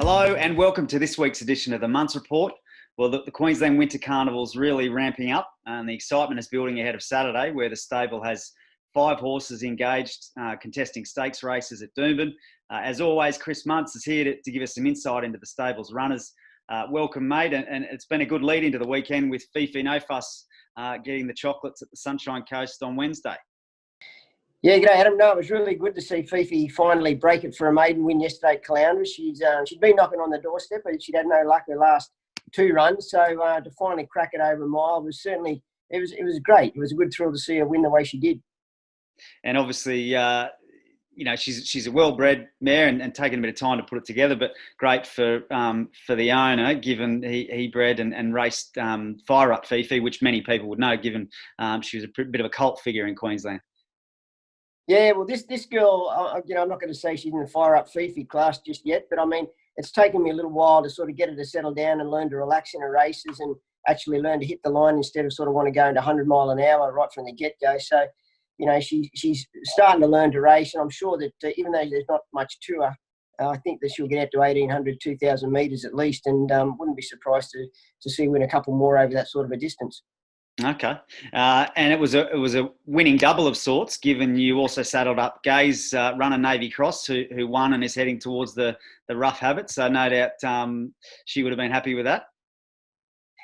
Hello and welcome to this week's edition of the Munce Report. Well, the Queensland Winter Carnival's really ramping up and the excitement is building ahead of Saturday, where the stable has 5 horses engaged contesting stakes races at Doomben. As always, Chris Munce is here to give us some insight into the stable's runners. Welcome, mate, and it's been a good lead into the weekend with Fifi No Fuss getting the chocolates at the Sunshine Coast on Wednesday. Yeah, g'day Adam. No, it was really good to see Fifi finally break it for a maiden win yesterday at Caloundra. She'd been knocking on the doorstep, but she'd had no luck the last 2 runs. So to finally crack it over a mile was certainly it was great. It was a good thrill to see her win the way she did. And obviously, she's a well-bred mare and taken a bit of time to put it together, but great for the owner, given he bred and raced Fire Up Fifi, which many people would know, given she was a bit of a cult figure in Queensland. Yeah, well, this girl, I'm not going to say she's in the Fire Up Fifi class just yet, but I mean, it's taken me a little while to sort of get her to settle down and learn to relax in her races and actually learn to hit the line instead of sort of want to go into 100 mile an hour right from the get-go. So, she's starting to learn to race, and I'm sure that even though there's not much to her, I think that she'll get out to 1,800, 2,000 metres at least, and wouldn't be surprised to see her win a couple more over that sort of a distance. Okay, and it was a winning double of sorts, given you also saddled up Gay's runner Navy Cross, who won and is heading towards the rough habit. So no doubt she would have been happy with that.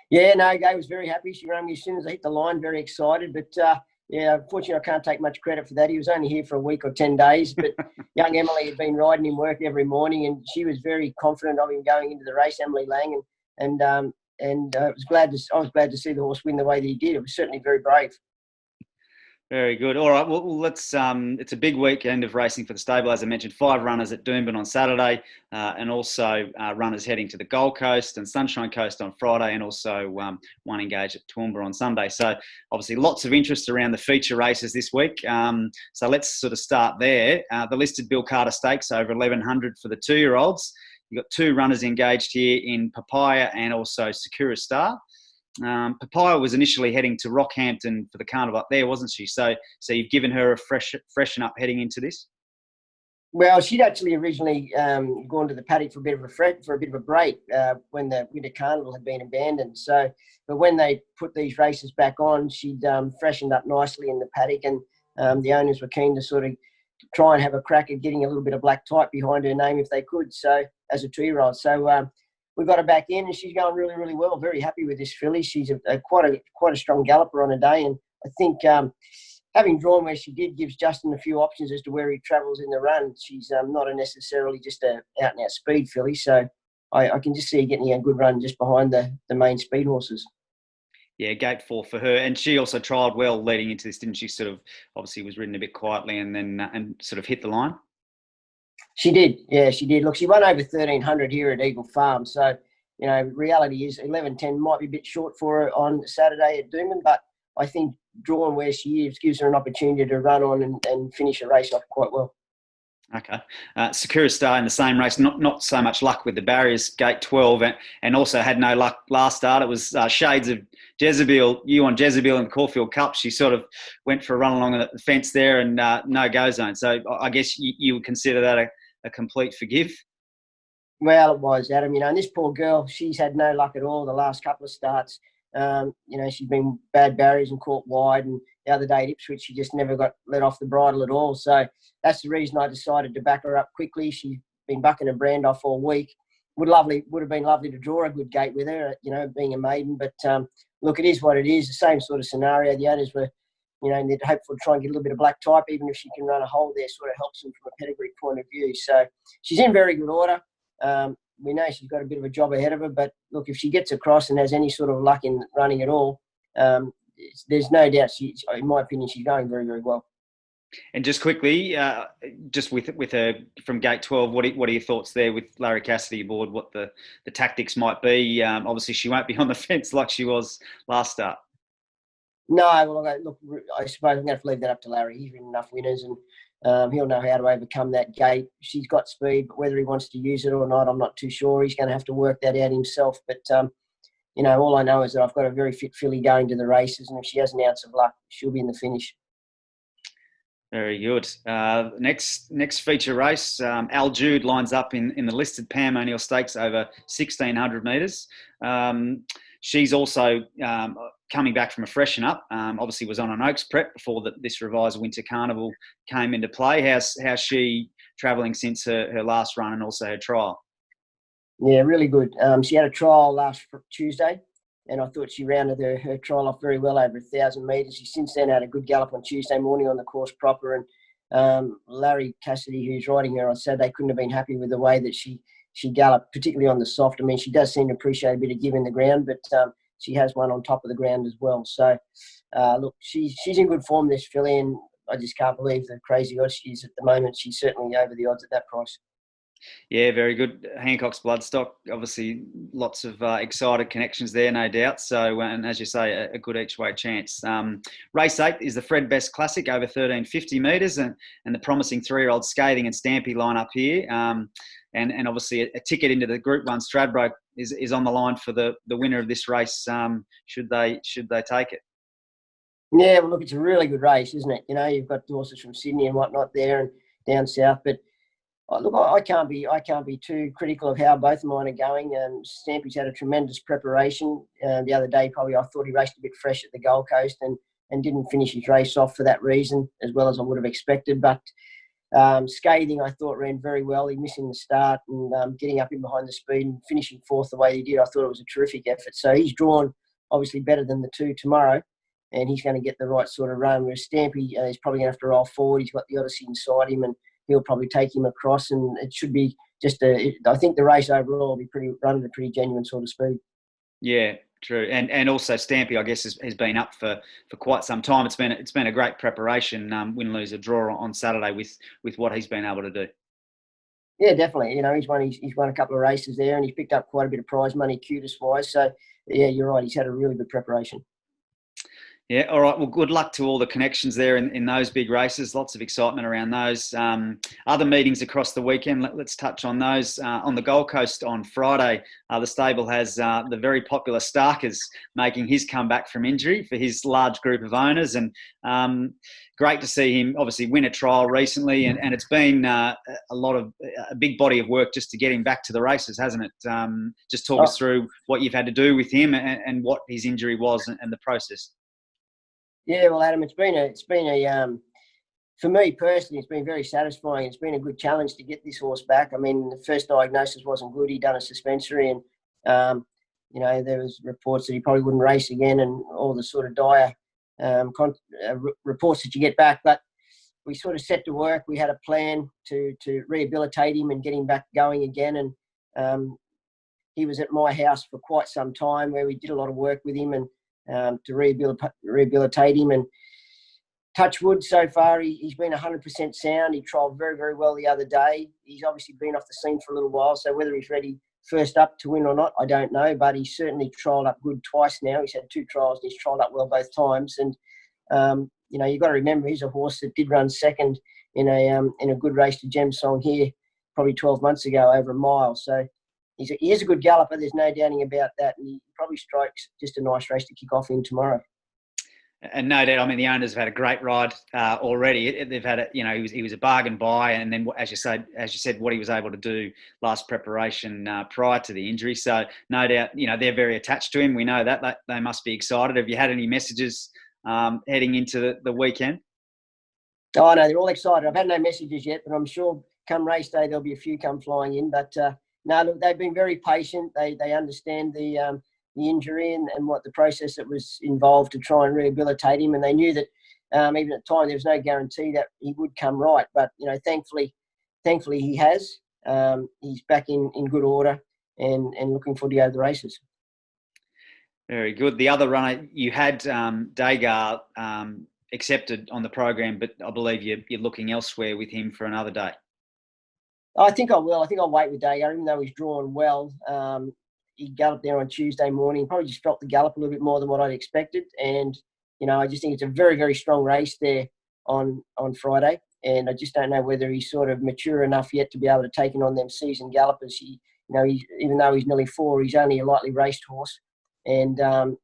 Yeah, no, Gay was very happy. She ran me as soon as I hit the line, very excited. But yeah, unfortunately, I can't take much credit for that. He was only here for a week or 10 days. But young Emily had been riding him work every morning, and she was very confident of him going into the race, Emily Lang, and I was glad to see the horse win the way that he did. It was certainly very brave. Very good. All right. Well, let's. It's a big weekend of racing for the stable, as I mentioned. 5 runners at Doomben on Saturday, and also runners heading to the Gold Coast and Sunshine Coast on Friday, and also one engaged at Toowoomba on Sunday. So obviously, lots of interest around the feature races this week. So let's sort of start there. The listed Bill Carter Stakes over 1,100 for the 2-year-olds. You've got 2 runners engaged here in Papaya and also Sakura Star. Papaya was initially heading to Rockhampton for the carnival up there, wasn't she? So you've given her a freshen up heading into this. Well, she'd actually originally gone to the paddock for a bit of a break when the Winter Carnival had been abandoned. So, but when they put these races back on, she'd freshened up nicely in the paddock, and the owners were keen to sort of try and have a crack at getting a little bit of black type behind her name if they could. So, as a 2-year-old, so we got her back in, and she's going really, really well. Very happy with this filly. She's quite a strong galloper on a day, and I think having drawn where she did gives Justin a few options as to where he travels in the run. She's not necessarily just a out and out speed filly, so I can just see her getting a good run just behind the main speed horses. Yeah, gate 4 for her, and she also trialled well leading into this, didn't she? Sort of obviously was ridden a bit quietly and then and sort of hit the line. She did, yeah, she did. Look, she won over 1,300 here at Eagle Farm. So, reality is 11:10 might be a bit short for her on Saturday at Doomben, but I think drawn where she is gives her an opportunity to run on and finish a race off quite well. Okay. Sakura Star in the same race, not so much luck with the barriers, gate 12, and also had no luck last start. It was shades of Jezebel, you on Jezebel in the Caulfield Cup. She sort of went for a run along the fence there and no go zone. So I guess you would consider that a complete forgive? Well, it was, Adam. And this poor girl, she's had no luck at all the last couple of starts. She's been bad barriers and caught wide, and the other day at Ipswich, she just never got let off the bridle at all. So that's the reason I decided to back her up quickly. She's been bucking her brand off all week. Would have been lovely to draw a good gate with her, being a maiden. But look, it is what it is. The same sort of scenario. The owners were, they'd hopeful to try and get a little bit of black type, even if she can run a hole there, sort of helps them from a pedigree point of view. So she's in very good order. We know she's got a bit of a job ahead of her, but look, if she gets across and has any sort of luck in running at all, there's no doubt in my opinion, she's going very, very well. And just quickly, just with her from gate 12, what are your thoughts there with Larry Cassidy aboard? What the tactics might be? Obviously, she won't be on the fence like she was last start. No, well, look, I suppose I'm going to have to leave that up to Larry. He's ridden enough winners, and he'll know how to overcome that gate. She's got speed, but whether he wants to use it or not, I'm not too sure. He's going to have to work that out himself. But, all I know is that I've got a very fit filly going to the races, and if she has an ounce of luck, she'll be in the finish. Very good. Next feature race, Al Jude lines up in the listed Pam O'Neill Stakes over 1,600 metres. She's also coming back from a freshen up. Obviously was on an Oaks prep before this revised Winter Carnival came into play. How's she travelling since her last run and also her trial? Yeah, really good. She had a trial last Tuesday, and I thought she rounded her trial off very well over 1,000 metres. She's since then had a good gallop on Tuesday morning on the course proper, and Larry Cassidy, who's riding her on Saturday, couldn't have been happy with the way that she galloped, particularly on the soft. I mean, she does seem to appreciate a bit of give in the ground, but she has one on top of the ground as well. So, look, she's in good form, this filly, and I just can't believe the crazy odds she is at the moment. She's certainly over the odds at that price. Yeah, very good. Hancock's Bloodstock, obviously lots of excited connections there, no doubt. So, and as you say, a good each way chance. Race 8 is the Fred Best Classic over 1,350 metres, and the promising 3-year-old Scathing and Stampy line up here. And obviously a ticket into the Group 1 Stradbroke is on the line for the winner of this race, should they take it. Yeah, well, look, it's a really good race, isn't it? You know, you've got horses from Sydney and whatnot there and down south, but look, I can't be too critical of how both of mine are going. Stampy's had a tremendous preparation. The other day, probably I thought he raced a bit fresh at the Gold Coast and didn't finish his race off for that reason, as well as I would have expected. But Scathing, I thought, ran very well. He missing the start and getting up in behind the speed and finishing fourth the way he did. I thought it was a terrific effort. So he's drawn obviously better than the two tomorrow, and he's going to get the right sort of run. Whereas Stampy, he's probably going to have to roll forward. He's got the Odyssey inside him, and he'll probably take him across, and it should be I think the race overall will be running at a pretty genuine sort of speed. Yeah, true. And also Stampy, I guess, has been up for quite some time. It's been a great preparation, win, lose, or draw on Saturday with what he's been able to do. Yeah, definitely. You know, he's won a couple of races there, and he's picked up quite a bit of prize money, Qdis-wise. So, yeah, you're right. He's had a really good preparation. Yeah, all right. Well, good luck to all the connections there in those big races. Lots of excitement around those. Other meetings across the weekend, let's touch on those. On the Gold Coast on Friday, the stable has the very popular Starkers making his comeback from injury for his large group of owners. And great to see him obviously win a trial recently. And it's been a big body of work just to get him back to the races, hasn't it? Just talk us through what you've had to do with him and what his injury was and the process. Yeah, well, Adam, it's been a for me personally, it's been very satisfying. It's been a good challenge to get this horse back. I mean, the first diagnosis wasn't good. He'd done a suspensory, and you know, there was reports that he probably wouldn't race again, and all the sort of dire reports that you get back. But we sort of set to work. We had a plan to rehabilitate him and get him back going again. And he was at my house for quite some time, where we did a lot of work with him and to rehabilitate him. And touch wood, so far he's been 100% sound. He trialled very, very well the other day. He's obviously been off the scene for a little while, so whether he's ready first up to win or not, I don't know. But he's certainly trialled up good twice now. He's had 2 trials and he's trialled up well both times. And you know, you've got to remember he's a horse that did run second in a good race to Gem Song here probably 12 months ago over a mile. So he is a good galloper. There's no doubting about that. And he probably strikes just a nice race to kick off in tomorrow. And no doubt, I mean, the owners have had a great ride already. They've had he was a bargain buy, and then as you said, what he was able to do last preparation prior to the injury. So no doubt, you know, they're very attached to him. We know that they must be excited. Have you had any messages heading into the weekend? Oh no, they're all excited. I've had no messages yet, but I'm sure come race day there'll be a few come flying in. But no, look, they've been very patient. They understand the injury and what the process that was involved to try and rehabilitate him. And they knew that even at the time there was no guarantee that he would come right. But, you know, thankfully he has. He's back in good order and looking forward to go to the races. Very good. The other runner you had, Degar, accepted on the program, but I believe you're looking elsewhere with him for another day. I think I will. I think I'll wait with Degar, even though he's drawn well. He galloped there on Tuesday morning. Probably just felt the gallop a little bit more than what I'd expected. And, you know, I just think it's a very, very strong race there on Friday. And I just don't know whether he's sort of mature enough yet to be able to take on them seasoned gallopers. Even though he's nearly 4, he's only a lightly raced horse. And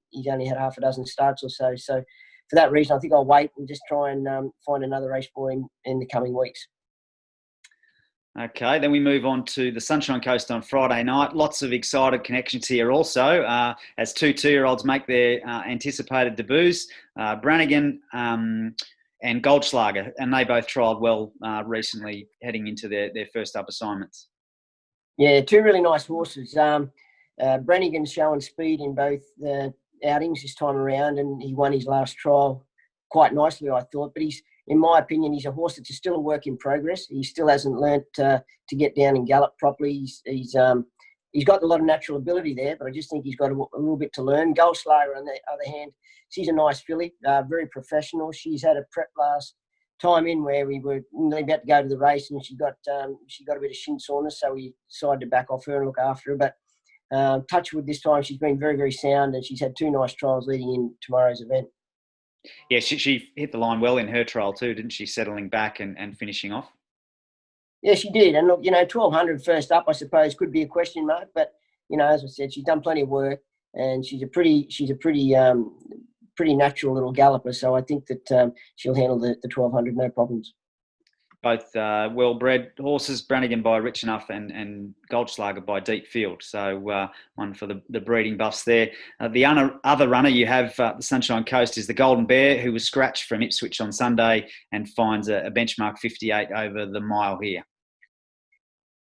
he's only had half a dozen starts or so. So for that reason, I think I'll wait and just try and find another race for him in the coming weeks. Okay, then we move on to the Sunshine Coast on Friday night. Lots of excited connections here also, as two 2-year-olds make their anticipated debuts, Brannigan and Goldschlager, and they both trialled well recently heading into their first up assignments. Yeah, two really nice horses. Brannigan's showing speed in both outings this time around, and he won his last trial quite nicely, I thought. But in my opinion, he's a horse that's still a work in progress. He still hasn't learnt to get down and gallop properly. He's got a lot of natural ability there, but I just think he's got a little bit to learn. Goldschlager, on the other hand, she's a nice filly, very professional. She's had a prep last time in where we were about to go to the race, and she got a bit of shin soreness, so we decided to back off her and look after her. But touchwood this time, she's been very, very sound, and she's had two nice trials leading in tomorrow's event. Yeah, she hit the line well in her trial too, didn't she? Settling back and finishing off. Yeah, she did. And look, 1,200 first up, I suppose, could be a question mark. But as I said, she's done plenty of work, and she's a pretty natural little galloper. So I think that she'll handle the 1,200 no problems. Both well-bred horses, Brannigan by Rich Enough and Goldschlager by Deep Field. So one for the breeding buffs there. The other runner you have the Sunshine Coast is the Golden Bear, who was scratched from Ipswich on Sunday and finds a benchmark 58 over the mile here.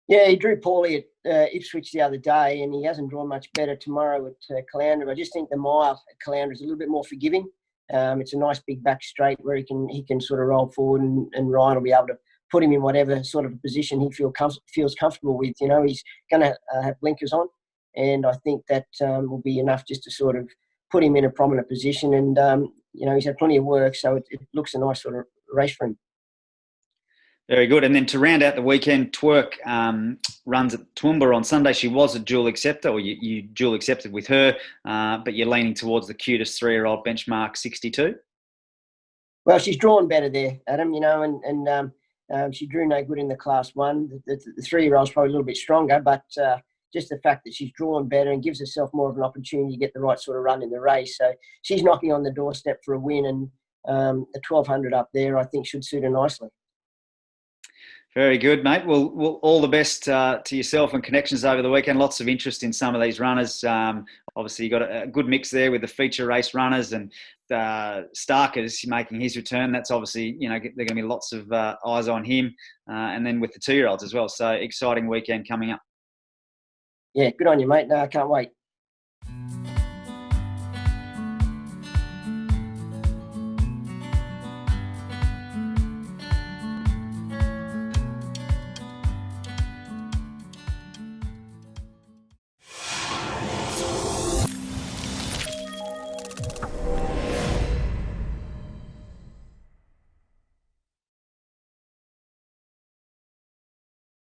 Yeah, he drew poorly at Ipswich the other day, and he hasn't drawn much better tomorrow at Caloundra. I just think the mile at Caloundra is a little bit more forgiving. It's a nice big back straight where he can sort of roll forward, and Ryan will be able to put him in whatever sort of position he feels comfortable with. He's going to have blinkers on, and I think that will be enough just to sort of put him in a prominent position. And he's had plenty of work, so it looks a nice sort of race for him. Very good. And then to round out the weekend, Twerk runs at Toowoomba on Sunday. She was a dual acceptor, or you dual accepted with her, but you're leaning towards the cutest 3-year-old benchmark 62. Well, she's drawn better there, Adam, and she drew no good in the Class 1. The 3-year-old's probably a little bit stronger, but just the fact that she's drawn better and gives herself more of an opportunity to get the right sort of run in the race. So she's knocking on the doorstep for a win, and the 1,200 up there I think should suit her nicely. Very good, mate. Well, all the best to yourself and connections over the weekend. Lots of interest in some of these runners. Obviously, you've got a good mix there with the feature race runners, and Starker's making his return. That's obviously, there are going to be lots of eyes on him. And then with the 2-year-olds as well. So exciting weekend coming up. Yeah, good on you, mate. No, I can't wait.